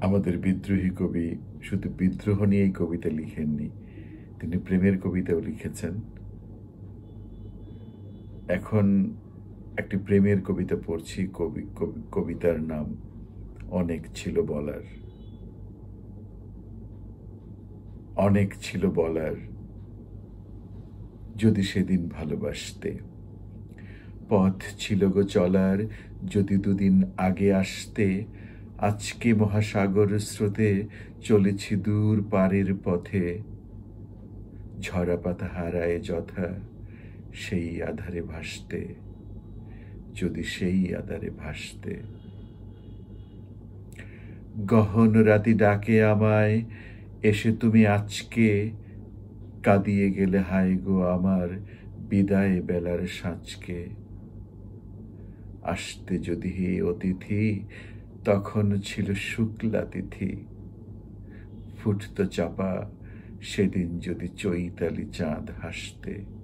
আমাদের বিদ্রোহী কবি শুধু বিদ্রোহ নিয়েই কবিতা লিখেননি, তিনি প্রেমের কবিতাও লিখেছেন। এখন একটি প্রেমের কবিতা পড়ছি। কবিতার নাম অনেক ছিল বলার। অনেক ছিল বলার, যদি সেদিন ভালোবাসতে। পথ ছিল গো চলার, যদি দুদিন আগে আসতে। আজকে মহাসাগর স্রোতে চলেছি দূর পারের পথে। ঝরা পাতা হারায় যথা, সেই আধারে ভাসতে, যদি সেই আধারে ভাসতে। গহন রাতি ডাকে আমায়, এসে তুমি আজকে। কাঁদিয়ে গেলে হায় গো আমার বিদায় বেলার সাঁঝকে। আসতে যদি হে অতিথি, তখন ছিল শুক্লা তিথি। ফুটতো চাপা, সেদিন যদি চৈতালি চাঁদ হাসতে।